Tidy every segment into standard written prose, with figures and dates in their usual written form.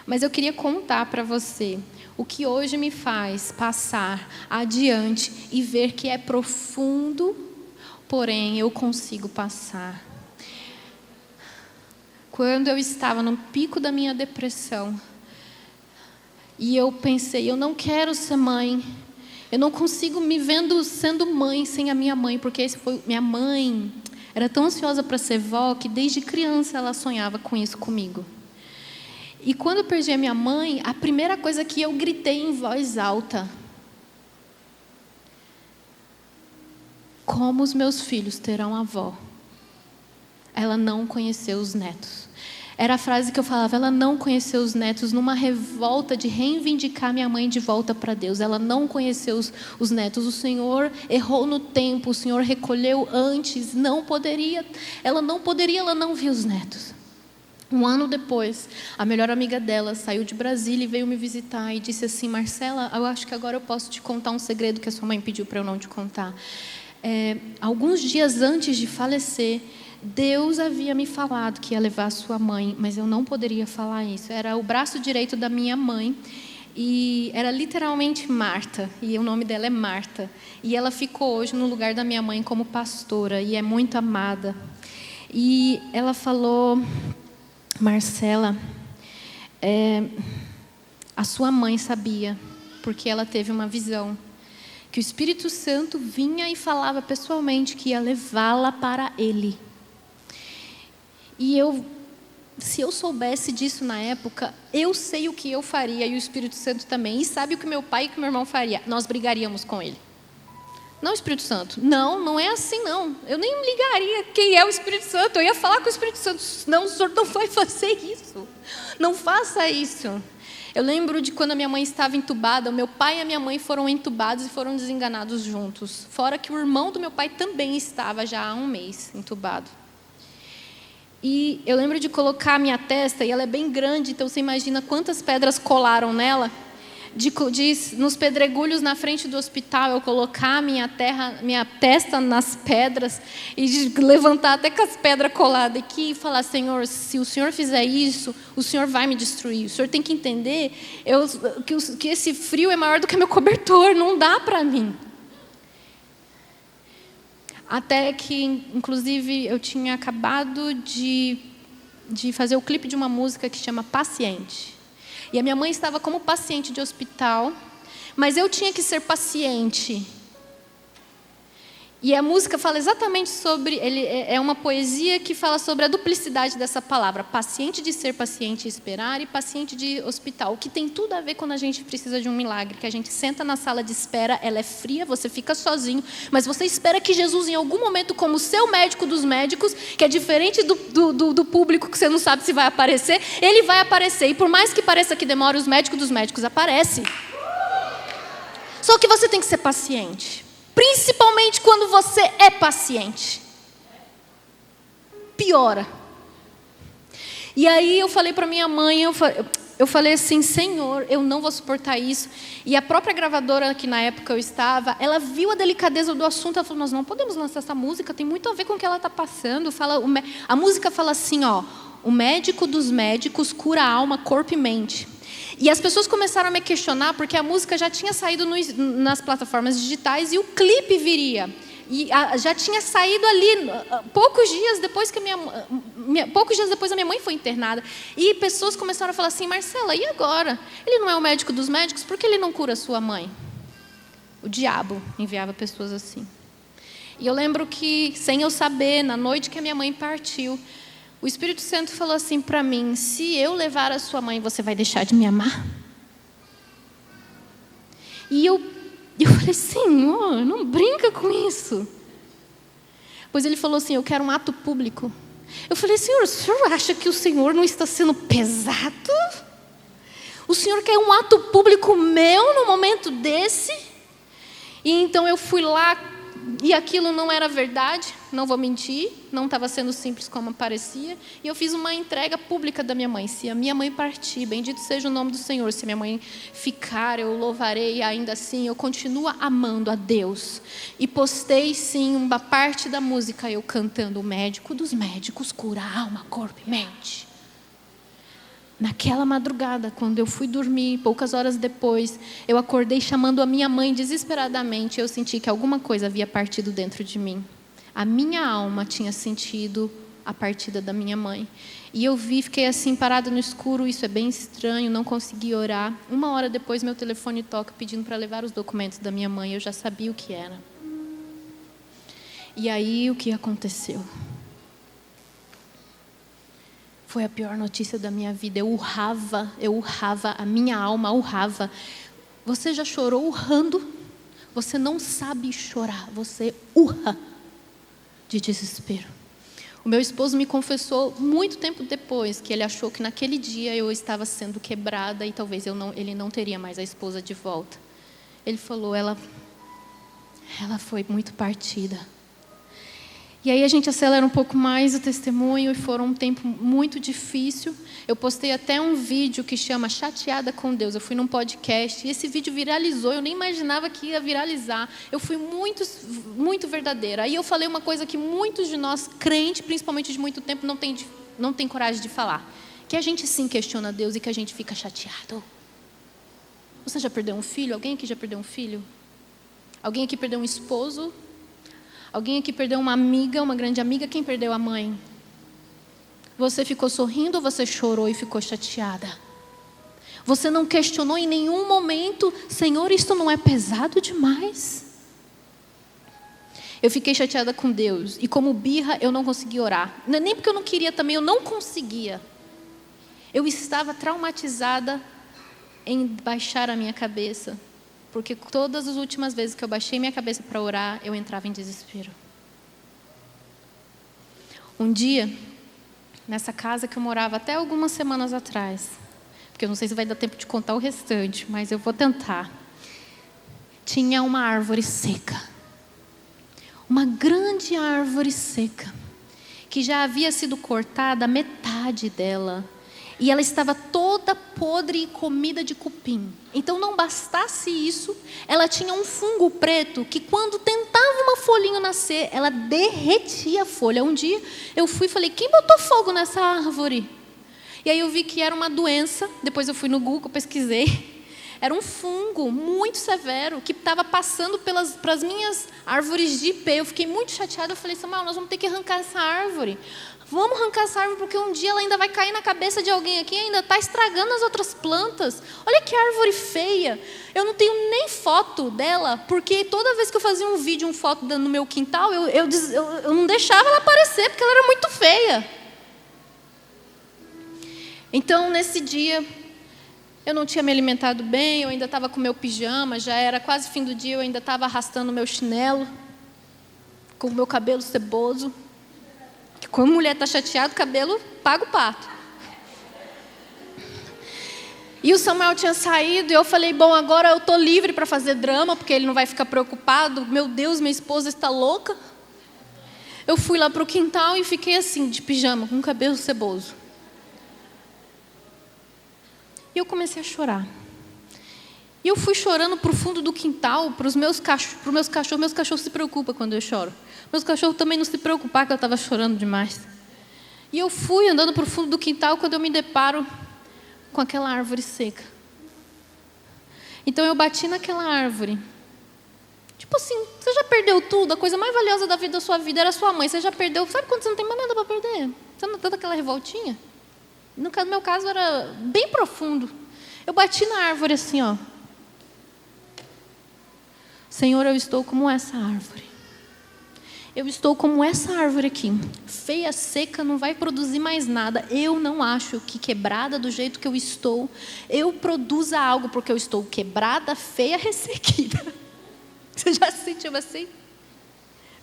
Mas eu queria contar para você o que hoje me faz passar adiante e ver que é profundo, porém eu consigo passar. Quando eu estava no pico da minha depressão, e eu pensei, eu não quero ser mãe, eu não consigo me vendo sendo mãe sem a minha mãe, porque minha mãe era tão ansiosa para ser vó que desde criança ela sonhava com isso comigo. E quando eu perdi a minha mãe, a primeira coisa que eu gritei em voz alta: como os meus filhos terão avó? Ela não conheceu os netos. Era a frase que eu falava, ela não conheceu os netos, numa revolta de reivindicar minha mãe de volta para Deus. Ela não conheceu os netos. O Senhor errou no tempo, o Senhor recolheu antes. Ela não viu os netos. Um ano depois, a melhor amiga dela saiu de Brasília e veio me visitar e disse assim: Marcela, eu acho que agora eu posso te contar um segredo que a sua mãe pediu para eu não te contar. Alguns dias antes de falecer, Deus havia me falado que ia levar a sua mãe, mas eu não poderia falar isso. Era o braço direito da minha mãe e era literalmente Marta, e o nome dela é Marta. E ela ficou hoje no lugar da minha mãe como pastora e é muito amada. E ela falou: Marcela, a sua mãe sabia, porque ela teve uma visão, que o Espírito Santo vinha e falava pessoalmente que ia levá-la para Ele. E se eu soubesse disso na época, eu sei o que eu faria e o Espírito Santo também. E sabe o que meu pai e o que meu irmão faria? Nós brigaríamos com ele. Não, Espírito Santo. Não é assim não. Eu nem ligaria quem é o Espírito Santo. Eu ia falar com o Espírito Santo. Não, o Senhor não vai fazer isso. Não faça isso. Eu lembro de quando a minha mãe estava entubada. O meu pai e a minha mãe foram entubados e foram desenganados juntos. Fora que o irmão do meu pai também estava já há um mês entubado. E eu lembro de colocar a minha testa, e ela é bem grande, então você imagina quantas pedras colaram nela. Nos pedregulhos na frente do hospital, eu colocar minha testa nas pedras e de levantar até com as pedras coladas aqui e falar: Senhor, se o Senhor fizer isso, o Senhor vai me destruir. O Senhor tem que entender que esse frio é maior do que meu cobertor, não dá para mim. Até que, inclusive, eu tinha acabado de fazer o clipe de uma música que chama Paciente. E a minha mãe estava como paciente de hospital, mas eu tinha que ser paciente. E a música fala exatamente sobre... é uma poesia que fala sobre a duplicidade dessa palavra. Paciente de ser paciente e esperar, e paciente de hospital. O que tem tudo a ver quando a gente precisa de um milagre. Que a gente senta na sala de espera, ela é fria, você fica sozinho. Mas você espera que Jesus, em algum momento, como seu médico dos médicos, que é diferente do público, que você não sabe se vai aparecer, ele vai aparecer. E por mais que pareça que demore, os médicos dos médicos aparecem. Só que você tem que ser paciente. Principalmente quando você é paciente. Piora. E aí eu falei para minha mãe, eu falei assim: Senhor, eu não vou suportar isso. E a própria gravadora que na época eu estava, ela viu a delicadeza do assunto, ela falou: nós não podemos lançar essa música, tem muito a ver com o que ela está passando. A música fala assim, ó: o médico dos médicos cura a alma, corpo e mente. E as pessoas começaram a me questionar, porque a música já tinha saído nas plataformas digitais e o clipe viria. E já tinha saído ali poucos dias depois a minha mãe foi internada. E pessoas começaram a falar assim: Marcela, e agora? Ele não é o médico dos médicos, por que ele não cura sua mãe? O diabo enviava pessoas assim. E eu lembro que, sem eu saber, na noite que a minha mãe partiu, o Espírito Santo falou assim para mim: se eu levar a sua mãe, você vai deixar de me amar? E eu falei: Senhor, não brinca com isso. Pois ele falou assim: eu quero um ato público. Eu falei: Senhor, o senhor acha que o Senhor não está sendo pesado? O Senhor quer um ato público meu no momento desse? E então eu fui lá, e aquilo não era verdade, não vou mentir, não estava sendo simples como parecia. E eu fiz uma entrega pública da minha mãe: se a minha mãe partir, bendito seja o nome do Senhor. Se minha mãe ficar, eu louvarei, ainda assim eu continuo amando a Deus. E postei sim uma parte da música, eu cantando: o médico dos médicos cura a alma, corpo e mente. Naquela madrugada, quando eu fui dormir, poucas horas depois, eu acordei chamando a minha mãe desesperadamente. Eu senti que alguma coisa havia partido dentro de mim. A minha alma tinha sentido a partida da minha mãe. E eu fiquei assim, parada no escuro. Isso é bem estranho, não consegui orar. 1 hora depois, meu telefone toca pedindo para levar os documentos da minha mãe. Eu já sabia o que era. E aí, o que aconteceu? Foi a pior notícia da minha vida. Eu urrava, a minha alma urrava. Você já chorou urrando? Você não sabe chorar, você urra de desespero. O meu esposo me confessou muito tempo depois que ele achou que naquele dia eu estava sendo quebrada e talvez ele não teria mais a esposa de volta. Ele falou, ela foi muito partida. E aí a gente acelera um pouco mais o testemunho e foi um tempo muito difícil. Eu postei até um vídeo que chama Chateada com Deus. Eu fui num podcast e esse vídeo viralizou. Eu nem imaginava que ia viralizar. Eu fui muito, muito verdadeira. Aí eu falei uma coisa que muitos de nós, crentes, principalmente de muito tempo, não tem coragem de falar. Que a gente sim questiona Deus e que a gente fica chateado. Você já perdeu um filho? Alguém aqui já perdeu um filho? Alguém aqui perdeu um esposo? Alguém aqui perdeu uma amiga, uma grande amiga? Quem perdeu a mãe? Você ficou sorrindo ou você chorou e ficou chateada? Você não questionou em nenhum momento, Senhor, isso não é pesado demais? Eu fiquei chateada com Deus. E como birra, eu não consegui orar. Nem porque eu não queria também, eu não conseguia. Eu estava traumatizada em baixar a minha cabeça. Porque todas as últimas vezes que eu baixei minha cabeça para orar, eu entrava em desespero. Um dia, nessa casa que eu morava até algumas semanas atrás, porque eu não sei se vai dar tempo de contar o restante, mas eu vou tentar. Tinha uma árvore seca. Uma grande árvore seca, que já havia sido cortada a metade dela. E ela estava toda podre e comida de cupim. Então não bastasse isso, ela tinha um fungo preto que quando tentava uma folhinha nascer, ela derretia a folha. Um dia eu fui e falei, quem botou fogo nessa árvore? E aí eu vi que era uma doença, depois eu fui no Google, pesquisei. Era um fungo muito severo que estava passando pelas minhas árvores de ipê. Eu fiquei muito chateada, eu falei, Samuel, nós vamos ter que arrancar essa árvore. Vamos arrancar essa árvore porque um dia ela ainda vai cair na cabeça de alguém aqui e ainda está estragando as outras plantas. Olha que árvore feia. Eu não tenho nem foto dela, porque toda vez que eu fazia um vídeo, uma foto no meu quintal, eu não deixava ela aparecer, porque ela era muito feia. Então, nesse dia, eu não tinha me alimentado bem, eu ainda estava com meu pijama, já era quase fim do dia, eu ainda estava arrastando o meu chinelo, com o meu cabelo ceboso. Quando a mulher está chateada, o cabelo paga o pato. E o Samuel tinha saído e eu falei, bom, agora eu estou livre para fazer drama, porque ele não vai ficar preocupado. Meu Deus, minha esposa está louca. Eu fui lá para o quintal e fiquei assim, de pijama, com o cabelo ceboso. E eu comecei a chorar. E eu fui chorando para o fundo do quintal, para os meus cachorros. Meus cachorros se preocupam quando eu choro. Meus cachorros também não se preocuparam que eu estava chorando demais. E eu fui andando para o fundo do quintal quando eu me deparo com aquela árvore seca. Então eu bati naquela árvore. Tipo assim, você já perdeu tudo? A coisa mais valiosa da vida da sua vida era a sua mãe. Você já perdeu, sabe quando você não tem mais nada para perder? Você não está daquela revoltinha? No meu caso era bem profundo. Eu bati na árvore assim, ó. Senhor, eu estou como essa árvore. Eu estou como essa árvore aqui. Feia, seca, não vai produzir mais nada. Eu não acho que quebrada do jeito que eu estou, eu produza algo porque eu estou quebrada, feia, ressequida. Você já se sentiu assim?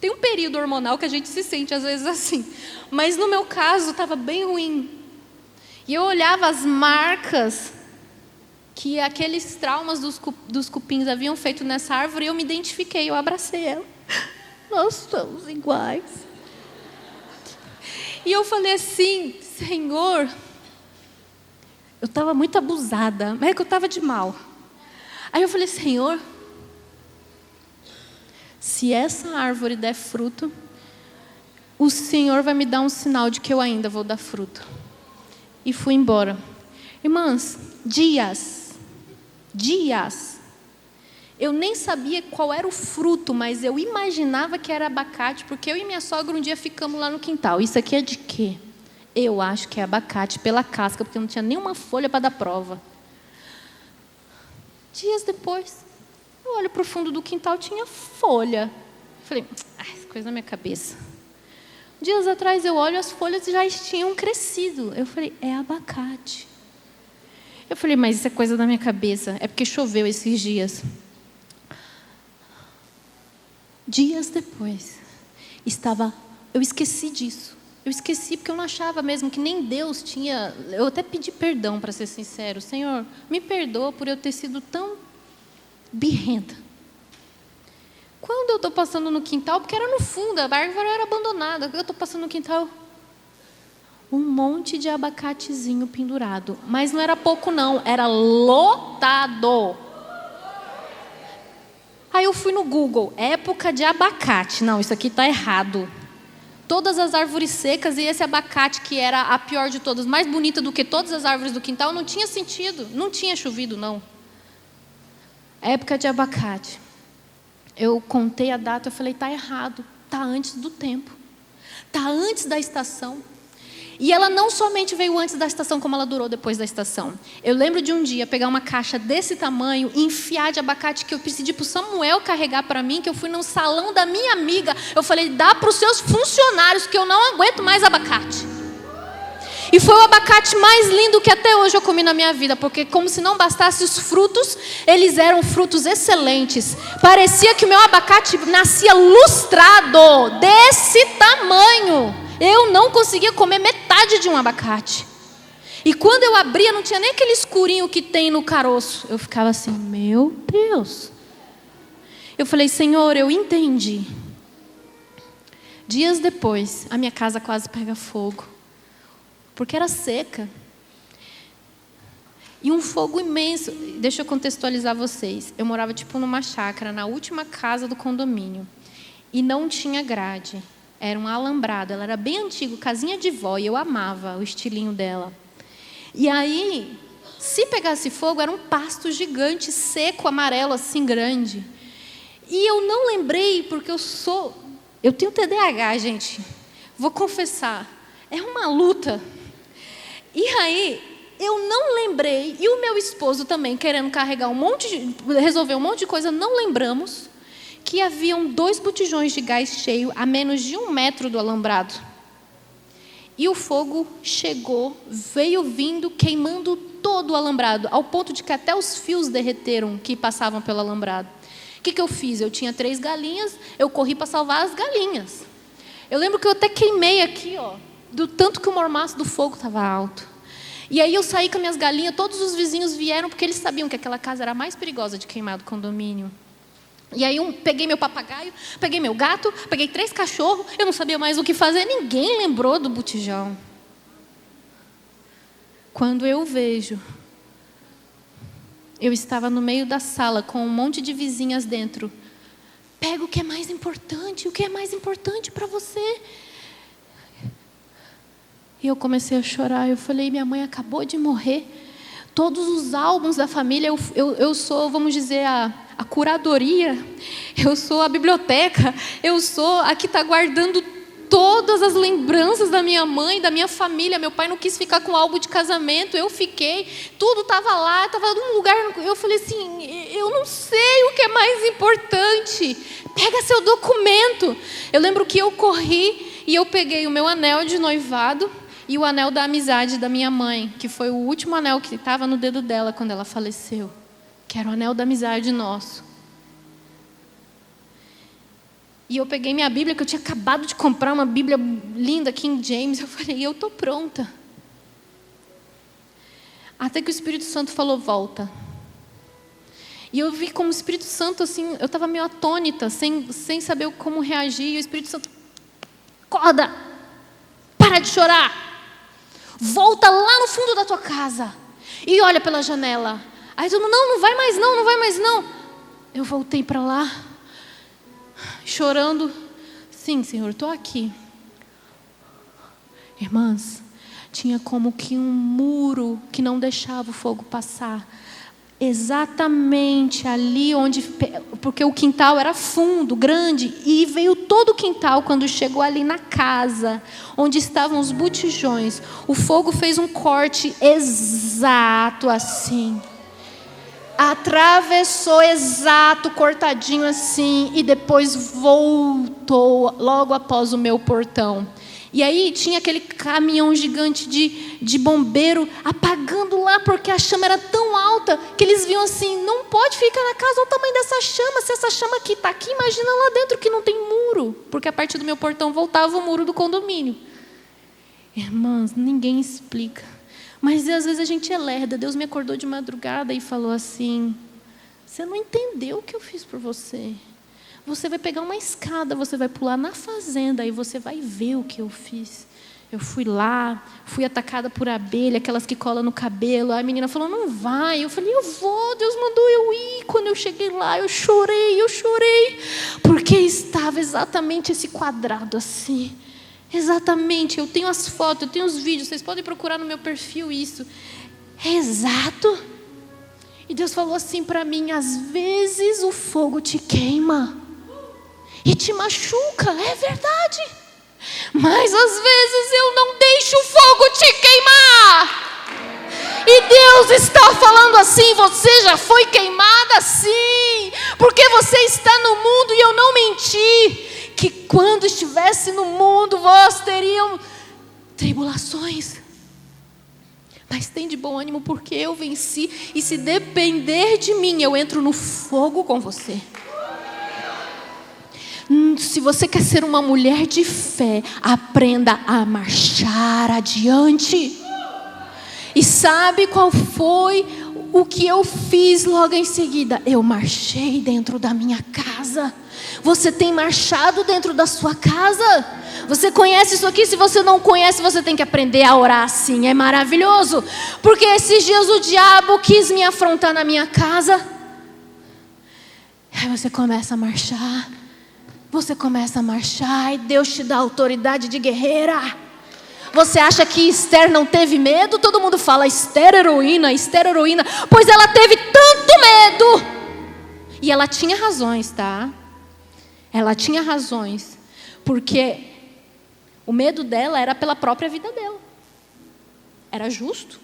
Tem um período hormonal que a gente se sente às vezes assim. Mas no meu caso estava bem ruim. E eu olhava as marcas que aqueles traumas dos cupins haviam feito nessa árvore, e eu me identifiquei, eu abracei ela. Nós somos iguais. E eu falei assim, Senhor, eu estava muito abusada, mas é que eu estava de mal. Aí eu falei, Senhor, se essa árvore der fruto, o Senhor vai me dar um sinal de que eu ainda vou dar fruto. E fui embora. Irmãs, dias. Eu nem sabia qual era o fruto, mas eu imaginava que era abacate, porque eu e minha sogra um dia ficamos lá no quintal. Isso aqui é de quê? Eu acho que é abacate pela casca, porque não tinha nenhuma folha para dar prova. Dias depois, eu olho para o fundo do quintal, tinha folha. Falei, essa coisa na minha cabeça. Dias atrás eu olho, as folhas já tinham crescido. Eu falei, é abacate. Eu falei, mas isso é coisa da minha cabeça. É porque choveu esses dias. Dias depois, eu esqueci disso. Eu esqueci porque eu não achava mesmo que nem Deus tinha... Eu até pedi perdão, para ser sincero. Senhor, me perdoa por eu ter sido tão birrenta. Quando eu estou passando no quintal, porque era no fundo, a árvore era abandonada. Eu estou passando no quintal, um monte de abacatezinho pendurado. Mas não era pouco não, era lotado. Aí eu fui no Google, época de abacate. Não, isso aqui está errado. Todas as árvores secas e esse abacate, que era a pior de todas, mais bonita do que todas as árvores do quintal, não tinha sentido. Não tinha chovido, não. Época de abacate. Eu contei a data, eu falei, está errado. Está antes do tempo. Está antes da estação. E ela não somente veio antes da estação, como ela durou depois da estação. Eu lembro de um dia pegar uma caixa desse tamanho e enfiar de abacate, que eu pedi para o Samuel carregar para mim, que eu fui no salão da minha amiga. Eu falei, dá para os seus funcionários, que eu não aguento mais abacate. E foi o abacate mais lindo que até hoje eu comi na minha vida, porque como se não bastasse os frutos, eles eram frutos excelentes. Parecia que o meu abacate nascia lustrado, desse tamanho. Eu não conseguia comer metade de um abacate. E quando eu abria, não tinha nem aquele escurinho que tem no caroço. Eu ficava assim, meu Deus. Eu falei, Senhor, eu entendi. Dias depois, a minha casa quase pega fogo. Porque era seca. E um fogo imenso. Deixa eu contextualizar vocês. Eu morava tipo numa chácara, na última casa do condomínio. E não tinha grade. Era um alambrado, ela era bem antiga, casinha de vó, e eu amava o estilinho dela. E aí, se pegasse fogo, era um pasto gigante, seco, amarelo, assim, grande. E eu não lembrei, porque eu tenho TDAH, gente. Vou confessar, é uma luta. E aí, eu não lembrei, e o meu esposo também, querendo carregar resolver um monte de coisa, não lembramos que haviam 2 botijões de gás cheio a menos de 1 metro do alambrado. E o fogo chegou, veio vindo, queimando todo o alambrado, ao ponto de que até os fios derreteram que passavam pelo alambrado. O que eu fiz? Eu tinha 3 galinhas, eu corri para salvar as galinhas. Eu lembro que eu até queimei aqui, do tanto que o mormaço do fogo estava alto. E aí eu saí com as minhas galinhas, todos os vizinhos vieram, porque eles sabiam que aquela casa era a mais perigosa de queimar do condomínio. E aí peguei meu papagaio, peguei meu gato, peguei 3 cachorros, eu não sabia mais o que fazer, ninguém lembrou do botijão. Quando eu vejo, eu estava no meio da sala com um monte de vizinhas dentro. Pega o que é mais importante, o que é mais importante para você? E eu comecei a chorar, eu falei, minha mãe acabou de morrer. Todos os álbuns da família, eu sou, vamos dizer, a curadoria, eu sou a biblioteca, eu sou a que está guardando todas as lembranças da minha mãe, da minha família. Meu pai não quis ficar com o álbum de casamento, eu fiquei, tudo estava lá, estava num lugar. Eu falei assim, eu não sei o que é mais importante, pega seu documento. Eu lembro que eu corri e eu peguei o meu anel de noivado e o anel da amizade da minha mãe, que foi o último anel que estava no dedo dela quando ela faleceu, que era o anel da amizade nosso. E eu peguei minha Bíblia, que eu tinha acabado de comprar uma Bíblia linda, King James. Eu falei, eu estou pronta. Até que o Espírito Santo falou, volta. E eu vi como o Espírito Santo, assim, eu estava meio atônita, sem saber como reagir. E o Espírito Santo, acorda, para de chorar. Volta lá no fundo da tua casa e olha pela janela. Aí todo mundo, não vai mais não, não vai mais não. Eu voltei para lá, chorando. Sim, Senhor, estou aqui. Irmãs, tinha como que um muro que não deixava o fogo passar. Exatamente ali onde... Porque o quintal era fundo, grande, e veio todo o quintal quando chegou ali na casa, onde estavam os botijões. O fogo fez um corte exato assim. Atravessou exato, cortadinho assim, e depois voltou logo após o meu portão. E aí tinha aquele caminhão gigante de bombeiro apagando lá, porque a chama era tão alta que eles viam assim, não pode ficar na casa, olha o tamanho dessa chama, se essa chama aqui está aqui, imagina lá dentro que não tem muro, porque a partir do meu portão voltava o muro do condomínio. Irmãs, ninguém explica, mas às vezes a gente é lerda. Deus me acordou de madrugada e falou assim, você não entendeu o que eu fiz por você. Você vai pegar uma escada, você vai pular na fazenda e você vai ver o que eu fiz. Eu fui lá, fui atacada por abelha, aquelas que colam no cabelo. A menina falou, não vai. Eu falei, eu vou, Deus mandou eu ir. Quando eu cheguei lá, eu chorei. Porque estava exatamente esse quadrado assim. Exatamente, eu tenho as fotos, eu tenho os vídeos. Vocês podem procurar no meu perfil isso. É exato. E Deus falou assim para mim, às vezes o fogo te queima e te machuca, é verdade. Mas às vezes eu não deixo o fogo te queimar. E Deus está falando assim, você já foi queimada sim. Porque você está no mundo e eu não menti. Que quando estivesse no mundo, vós teriam tribulações. Mas tem de bom ânimo porque eu venci. E se depender de mim, eu entro no fogo com você. Se você quer ser uma mulher de fé, aprenda a marchar adiante. E sabe qual foi o que eu fiz logo em seguida? Eu marchei dentro da minha casa. Você tem marchado dentro da sua casa? Você conhece isso aqui? Se você não conhece, você tem que aprender a orar assim. É maravilhoso. Porque esses dias o diabo quis me afrontar na minha casa. Aí você começa a marchar. Você começa a marchar e Deus te dá autoridade de guerreira. Você acha que Esther não teve medo? Todo mundo fala Esther heroína. Pois ela teve tanto medo. E ela tinha razões, tá? Ela tinha razões. Porque o medo dela era pela própria vida dela. Era justo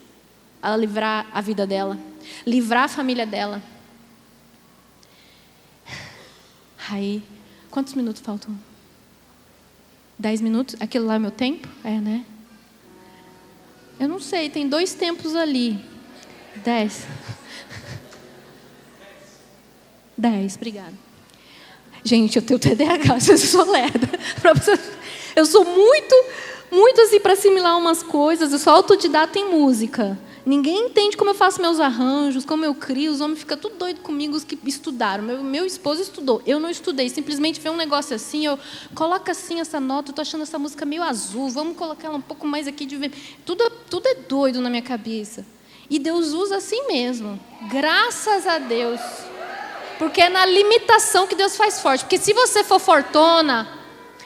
ela livrar a vida dela. Livrar a família dela. Aí... Quantos minutos faltam? 10 minutos? Aquilo lá é meu tempo? É, né? Eu não sei, tem 2 tempos ali. 10. 10, obrigada. Gente, eu tenho TDAH, eu sou lerda. Eu sou muito assim para assimilar umas coisas. Eu sou autodidata em música. Ninguém entende como eu faço meus arranjos, como eu crio. Os homens ficam tudo doido comigo, os que estudaram. Meu esposo estudou. Eu não estudei. Simplesmente vê um negócio assim, eu coloco assim essa nota, eu estou achando essa música meio azul, vamos colocar ela um pouco mais aqui de ver. Tudo é doido na minha cabeça. E Deus usa assim mesmo. Graças a Deus. Porque é na limitação que Deus faz forte. Porque se você for fortona,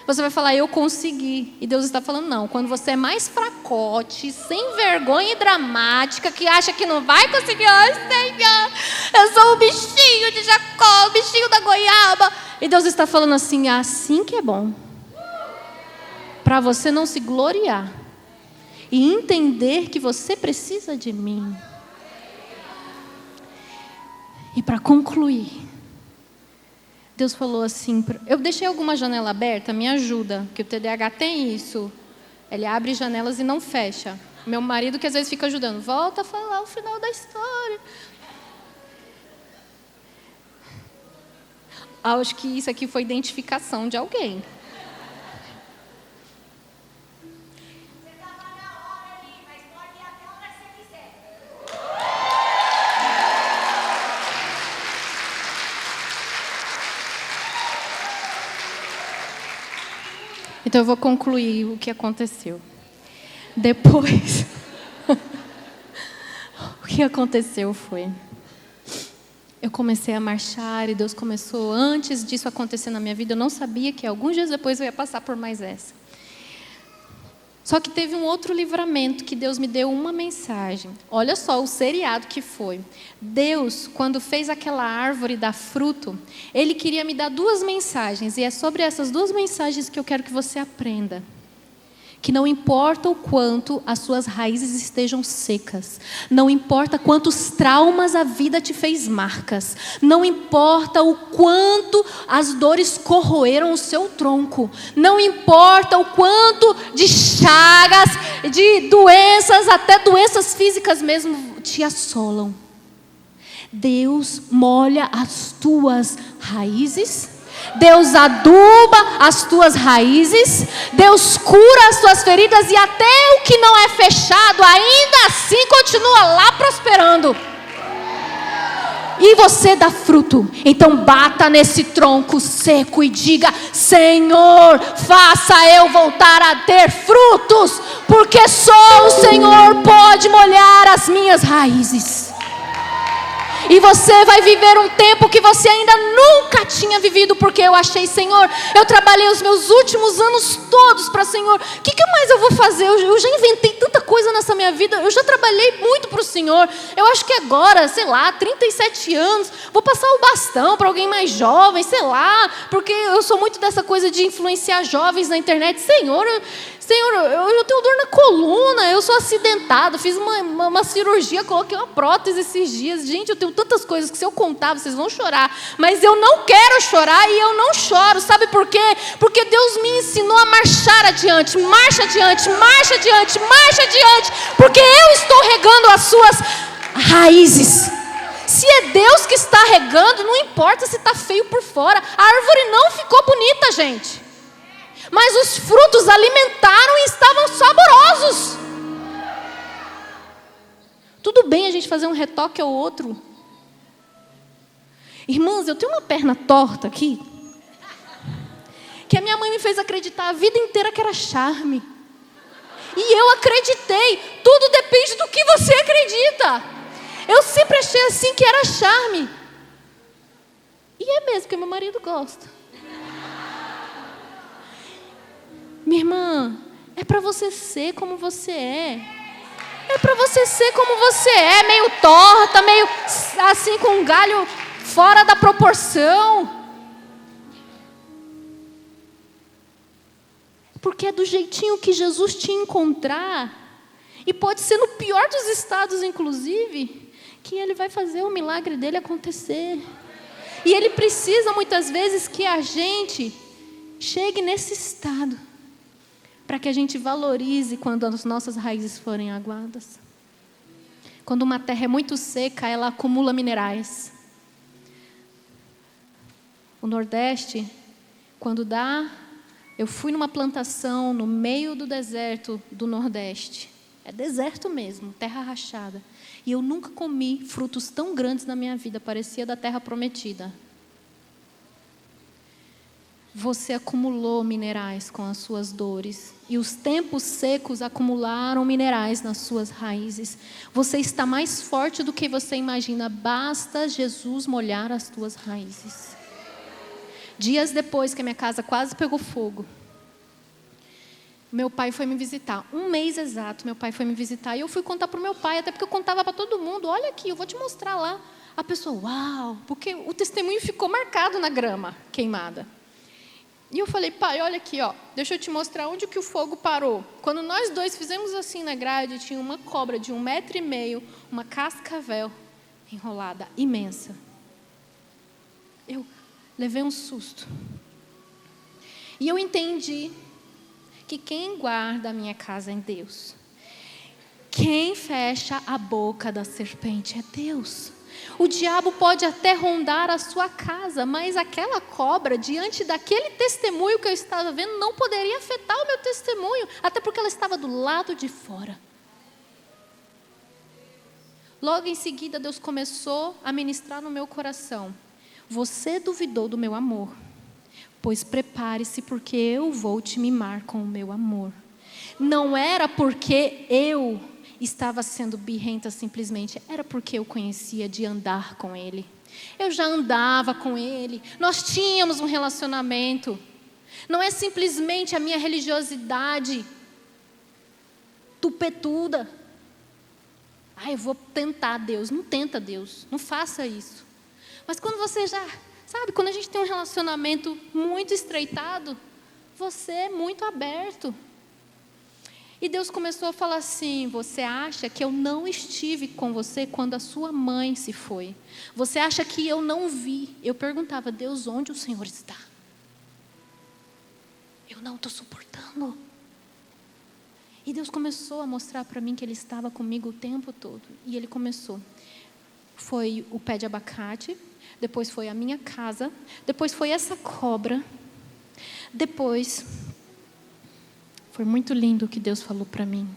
você vai falar, eu consegui. E Deus está falando, não. Quando você é mais fracote, sem vergonha e dramática, que acha que não vai conseguir, ai, Senhor, eu sou o bichinho de Jacó, o bichinho da goiaba. E Deus está falando assim, assim que é bom. Para você não se gloriar. E entender que você precisa de mim. E para concluir, Deus falou assim, eu deixei alguma janela aberta, me ajuda, que o TDAH tem isso. Ele abre janelas e não fecha. Meu marido que às vezes fica ajudando, volta a falar o final da história. Acho que isso aqui foi identificação de alguém. Então eu vou concluir o que aconteceu. Depois, o que aconteceu foi, eu comecei a marchar e Deus começou, antes disso acontecer na minha vida, eu não sabia que alguns dias depois eu ia passar por mais essa. Só que teve um outro livramento que Deus me deu uma mensagem. Olha só o seriado que foi. Deus, quando fez aquela árvore dar fruto, Ele queria me dar 2 mensagens. E é sobre essas 2 mensagens que eu quero que você aprenda. Que não importa o quanto as suas raízes estejam secas, não importa quantos traumas a vida te fez marcas, não importa o quanto as dores corroeram o seu tronco, não importa o quanto de chagas, de doenças, até doenças físicas mesmo te assolam. Deus molha as tuas raízes, Deus aduba as tuas raízes, Deus cura as tuas feridas e até o que não é fechado, ainda assim continua lá prosperando. E você dá fruto, então bata nesse tronco seco e diga: Senhor, faça eu voltar a ter frutos, porque só o Senhor pode molhar as minhas raízes. E você vai viver um tempo que você ainda nunca tinha vivido, porque eu achei, Senhor, eu trabalhei os meus últimos anos todos para o Senhor. O que mais eu vou fazer? Eu já inventei tanta coisa nessa minha vida, eu já trabalhei muito para o Senhor. Eu acho que agora, sei lá, 37 anos, vou passar o bastão para alguém mais jovem, sei lá, porque eu sou muito dessa coisa de influenciar jovens na internet. Senhor, eu tenho dor na coluna, eu sou acidentado, fiz uma cirurgia, coloquei uma prótese esses dias. Gente, eu tenho tantas coisas que se eu contar, vocês vão chorar. Mas eu não quero chorar e eu não choro. Sabe por quê? Porque Deus me ensinou a marchar adiante. Marcha adiante, marcha adiante, marcha adiante. Porque eu estou regando as suas raízes. Se é Deus que está regando, não importa se está feio por fora. A árvore não ficou bonita, gente. Mas os frutos alimentaram e estavam saborosos. Tudo bem a gente fazer um retoque ou outro. Irmãs, eu tenho uma perna torta aqui, que a minha mãe me fez acreditar a vida inteira que era charme. E eu acreditei. Tudo depende do que você acredita. Eu sempre achei assim que era charme. E é mesmo, que meu marido gosta. Minha irmã, é para você ser como você é. É para você ser como você é, meio torta, meio assim com um galho fora da proporção. Porque é do jeitinho que Jesus te encontrar, e pode ser no pior dos estados, inclusive, que Ele vai fazer o milagre dele acontecer. E Ele precisa muitas vezes que a gente chegue nesse estado, para que a gente valorize quando as nossas raízes forem aguadas. Quando uma terra é muito seca, ela acumula minerais. O Nordeste, quando dá... Eu fui numa plantação no meio do deserto do Nordeste. É deserto mesmo, terra rachada. E eu nunca comi frutos tão grandes na minha vida, parecia da terra prometida. Você acumulou minerais com as suas dores. E os tempos secos acumularam minerais nas suas raízes. Você está mais forte do que você imagina. Basta Jesus molhar as tuas raízes. Dias depois que a minha casa quase pegou fogo, meu pai foi me visitar. 1 mês exato, meu pai foi me visitar. E eu fui contar para o meu pai, até porque eu contava para todo mundo. Olha aqui, eu vou te mostrar lá. A pessoa, uau, porque o testemunho ficou marcado na grama queimada. E eu falei, pai, olha aqui, ó, deixa eu te mostrar onde que o fogo parou. Quando nós dois fizemos assim na grade, tinha uma cobra de 1,5 metro, uma cascavel enrolada, imensa. Eu levei um susto. E eu entendi que quem guarda a minha casa é Deus. Quem fecha a boca da serpente é Deus. O diabo pode até rondar a sua casa, mas aquela cobra, diante daquele testemunho que eu estava vendo, não poderia afetar o meu testemunho, até porque ela estava do lado de fora. Logo em seguida, Deus começou a ministrar no meu coração. Você duvidou do meu amor, pois prepare-se, porque eu vou te mimar com o meu amor. Não era porque eu estava sendo birrenta simplesmente, era porque eu conhecia de andar com Ele. Eu já andava com Ele, nós tínhamos um relacionamento. Não é simplesmente a minha religiosidade tupetuda. Eu vou tentar Deus. Não tenta Deus, não faça isso. Mas quando você já, sabe, quando a gente tem um relacionamento muito estreitado, você é muito aberto. E Deus começou a falar assim: você acha que eu não estive com você quando a sua mãe se foi? Você acha que eu não vi? Eu perguntava: Deus, onde o Senhor está? Eu não estou suportando. E Deus começou a mostrar para mim que Ele estava comigo o tempo todo. E Ele começou. Foi o pé de abacate, depois foi a minha casa, depois foi essa cobra, depois foi muito lindo o que Deus falou para mim.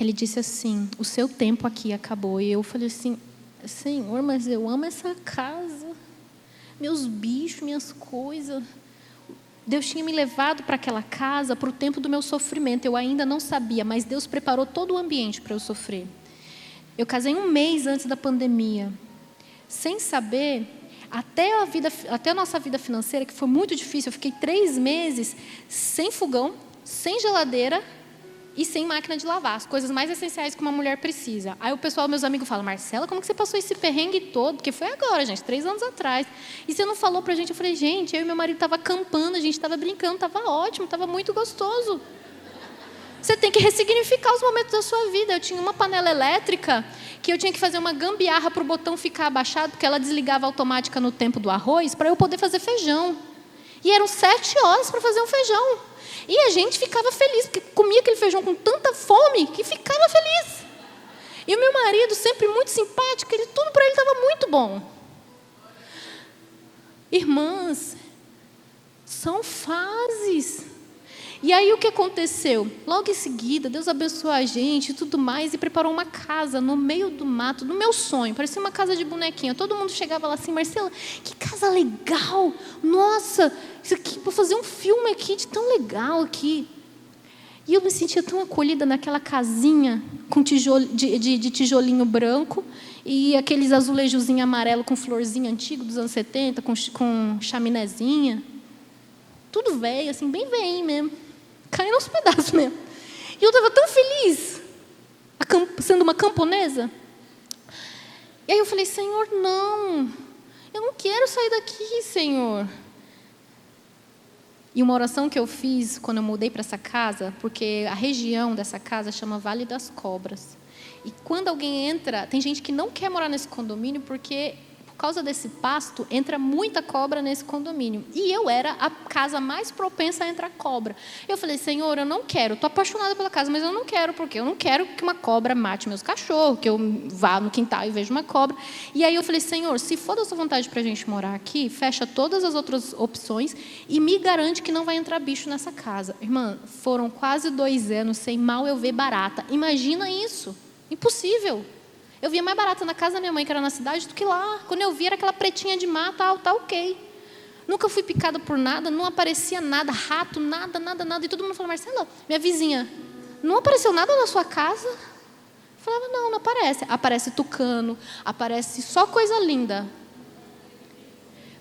Ele disse assim: o seu tempo aqui acabou. E eu falei assim: Senhor, mas eu amo essa casa, meus bichos, minhas coisas. Deus tinha me levado para aquela casa para o tempo do meu sofrimento. Eu ainda não sabia, mas Deus preparou todo o ambiente para eu sofrer. Eu casei 1 mês antes da pandemia, sem saber, até a nossa vida financeira, que foi muito difícil. Eu fiquei 3 meses sem fogão, sem geladeira e sem máquina de lavar, as coisas mais essenciais que uma mulher precisa. Aí o pessoal, meus amigos, falam: Marcela, como que você passou esse perrengue todo? Porque foi agora, gente, 3 anos atrás. E você não falou pra gente? Eu falei: gente, eu e meu marido estava acampando, a gente estava brincando, estava ótimo, estava muito gostoso. Você tem que ressignificar os momentos da sua vida. Eu tinha uma panela elétrica que eu tinha que fazer uma gambiarra para o botão ficar abaixado, porque ela desligava automática no tempo do arroz, para eu poder fazer feijão. E eram 7 horas para fazer um feijão. E a gente ficava feliz, porque comia aquele feijão com tanta fome que ficava feliz. E o meu marido, sempre muito simpático, tudo para ele estava muito bom. Irmãs, são fases. E aí o que aconteceu? Logo em seguida, Deus abençoou a gente e tudo mais, e preparou uma casa no meio do mato, no meu sonho. Parecia uma casa de bonequinha. Todo mundo chegava lá assim: Marcela, que casa legal! Nossa, isso aqui, vou fazer um filme aqui de tão legal aqui. E eu me sentia tão acolhida naquela casinha com de tijolinho branco e aqueles azulejozinhos amarelos com florzinha antigo dos anos 70, com chaminézinha. Tudo velho, assim, bem velho mesmo. Caindo aos pedaços mesmo. E eu estava tão feliz, sendo uma camponesa. E aí eu falei: Senhor, não. Eu não quero sair daqui, Senhor. E uma oração que eu fiz quando eu mudei para essa casa, porque a região dessa casa chama Vale das Cobras. E quando alguém entra, tem gente que não quer morar nesse condomínio porque, por causa desse pasto, entra muita cobra nesse condomínio. E eu era a casa mais propensa a entrar cobra. Eu falei: Senhor, eu não quero, estou apaixonada pela casa, mas eu não quero, porque eu não quero que uma cobra mate meus cachorros, que eu vá no quintal e veja uma cobra. E aí eu falei: Senhor, se for da sua vontade para a gente morar aqui, fecha todas as outras opções e me garante que não vai entrar bicho nessa casa. Irmã, foram quase 2 anos sem mal eu ver barata. Imagina isso. Impossível. Eu via mais barata na casa da minha mãe, que era na cidade, do que lá. Quando eu via, era aquela pretinha de mata, tá ok. Nunca fui picada por nada, não aparecia nada, rato, nada. E todo mundo falou: Marcela, minha vizinha, não apareceu nada na sua casa? Eu falava: não aparece. Aparece tucano, aparece só coisa linda.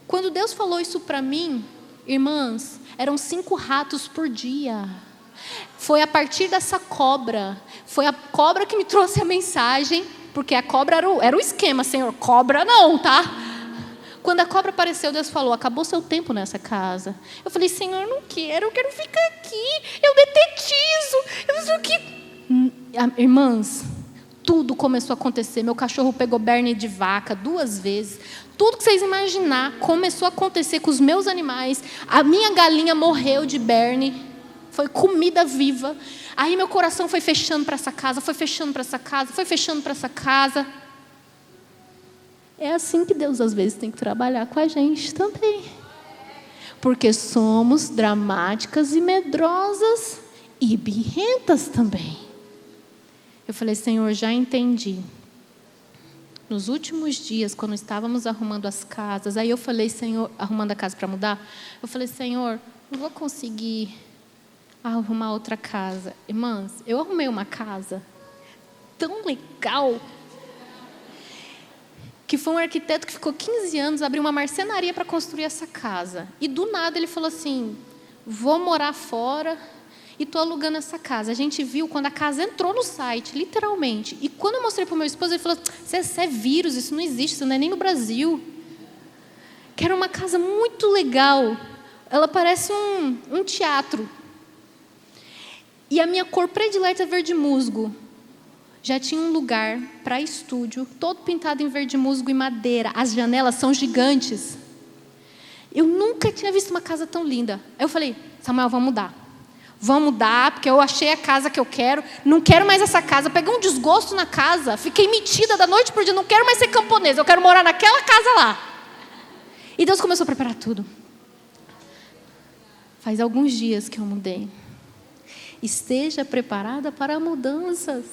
Quando Deus falou isso para mim, irmãs, eram 5 ratos por dia. Foi a partir dessa cobra, foi a cobra que me trouxe a mensagem, porque a cobra era o esquema: Senhor, cobra não, tá? Quando a cobra apareceu, Deus falou: acabou seu tempo nessa casa. Eu falei: Senhor, eu não quero, eu quero ficar aqui, eu detetizo, eu não sei o que. Irmãs, tudo começou a acontecer. Meu cachorro pegou berne de vaca 2 vezes. Tudo que vocês imaginar começou a acontecer com os meus animais. A minha galinha morreu de berne. Foi comida viva. Aí meu coração foi fechando para essa casa, foi fechando para essa casa, foi fechando para essa casa. É assim que Deus às vezes tem que trabalhar com a gente também. Porque somos dramáticas e medrosas e birrentas também. Eu falei: Senhor, já entendi. Nos últimos dias, quando estávamos arrumando as casas, aí eu falei: Senhor, arrumando a casa para mudar, eu falei: Senhor, não vou conseguir arrumar outra casa. Irmãs, eu arrumei uma casa tão legal que foi um arquiteto que ficou 15 anos, abriu uma marcenaria para construir essa casa. E do nada ele falou assim: vou morar fora e estou alugando essa casa. A gente viu quando a casa entrou no site, literalmente. E quando eu mostrei para o meu esposo, ele falou, isso é vírus, isso não existe, isso não é nem no Brasil. Que era uma casa muito legal. Ela parece um teatro. E a minha cor predileta é verde musgo. Já tinha um lugar para estúdio, todo pintado em verde musgo e madeira. As janelas são gigantes. Eu nunca tinha visto uma casa tão linda. Aí eu falei, Samuel, vamos mudar. Vamos mudar, porque eu achei a casa que eu quero. Não quero mais essa casa. Peguei um desgosto na casa. Fiquei metida da noite por dia. Não quero mais ser camponesa. Eu quero morar naquela casa lá. E Deus começou a preparar tudo. Faz alguns dias que eu mudei. Esteja preparada para mudanças.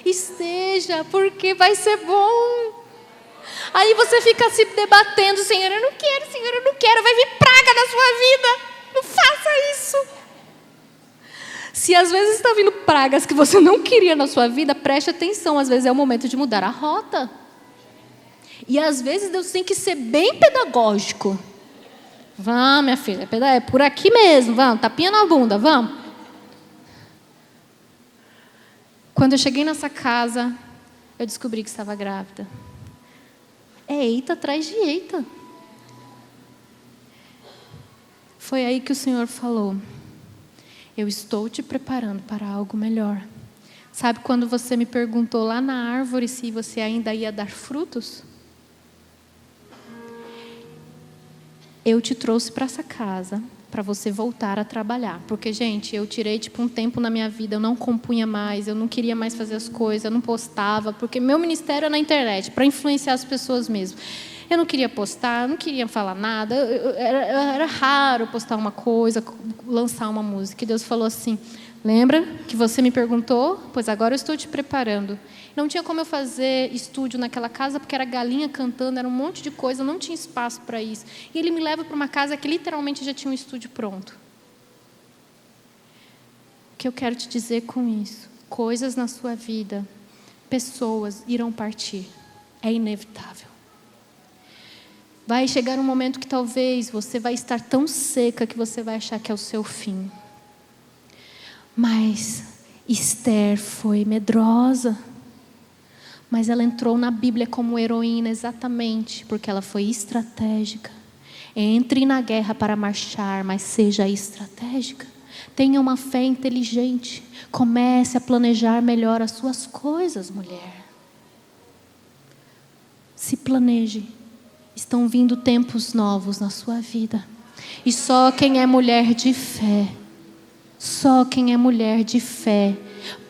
Esteja, porque vai ser bom. Aí você fica se debatendo, Senhor, eu não quero, vai vir praga na sua vida. Não faça isso. Se às vezes está vindo pragas que você não queria na sua vida, preste atenção, às vezes é o momento de mudar a rota. E às vezes Deus tem que ser bem pedagógico. Vamos, minha filha, é por aqui mesmo, vamos, tapinha na bunda, vamos. Quando eu cheguei nessa casa, eu descobri que estava grávida. É eita atrás de eita. Foi aí que o Senhor falou, eu estou te preparando para algo melhor. Sabe quando você me perguntou lá na árvore se você ainda ia dar frutos? Eu te trouxe para essa casa para você voltar a trabalhar. Porque, gente, eu tirei um tempo na minha vida, eu não compunha mais, eu não queria mais fazer as coisas, eu não postava, porque meu ministério é na internet, para influenciar as pessoas mesmo. Eu não queria postar, eu não queria falar nada, era raro postar uma coisa, lançar uma música. E Deus falou assim, lembra que você me perguntou? Pois agora eu estou te preparando. Não tinha como eu fazer estúdio naquela casa, porque era galinha cantando, era um monte de coisa, não tinha espaço para isso. E Ele me leva para uma casa que literalmente já tinha um estúdio pronto. O que eu quero te dizer com isso? Coisas na sua vida, pessoas irão partir. É inevitável. Vai chegar um momento que talvez você vai estar tão seca que você vai achar que é o seu fim. Mas Esther foi medrosa. Mas ela entrou na Bíblia como heroína exatamente porque ela foi estratégica. Entre na guerra para marchar, mas seja estratégica. Tenha uma fé inteligente. Comece a planejar melhor as suas coisas, mulher. Se planeje. Estão vindo tempos novos na sua vida. E só quem é mulher de fé,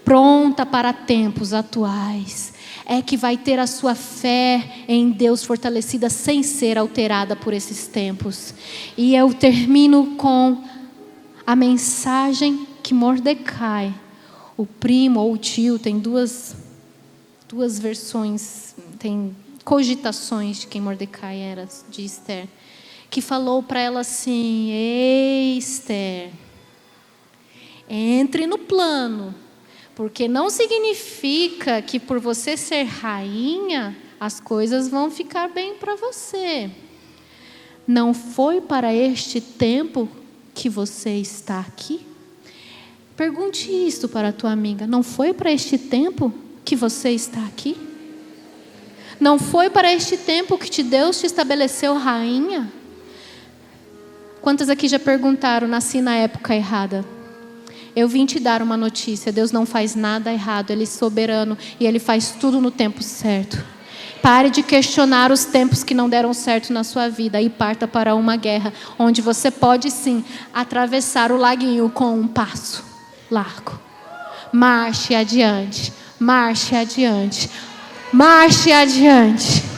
pronta para tempos atuais, é que vai ter a sua fé em Deus fortalecida sem ser alterada por esses tempos. E eu termino com a mensagem que Mordecai, o primo ou o tio, tem duas versões, tem cogitações de quem Mordecai era, de Esther, que falou para ela assim: ei, Esther, entre no plano, porque não significa que por você ser rainha, as coisas vão ficar bem para você. Não foi para este tempo que você está aqui? Pergunte isto para a tua amiga. Não foi para este tempo que você está aqui? Não foi para este tempo que Deus te estabeleceu rainha? Quantas aqui já perguntaram, nasci na época errada? Eu vim te dar uma notícia, Deus não faz nada errado, Ele é soberano e Ele faz tudo no tempo certo. Pare de questionar os tempos que não deram certo na sua vida e parta para uma guerra, onde você pode sim atravessar o laguinho com um passo largo. Marche adiante, marche adiante, marche adiante.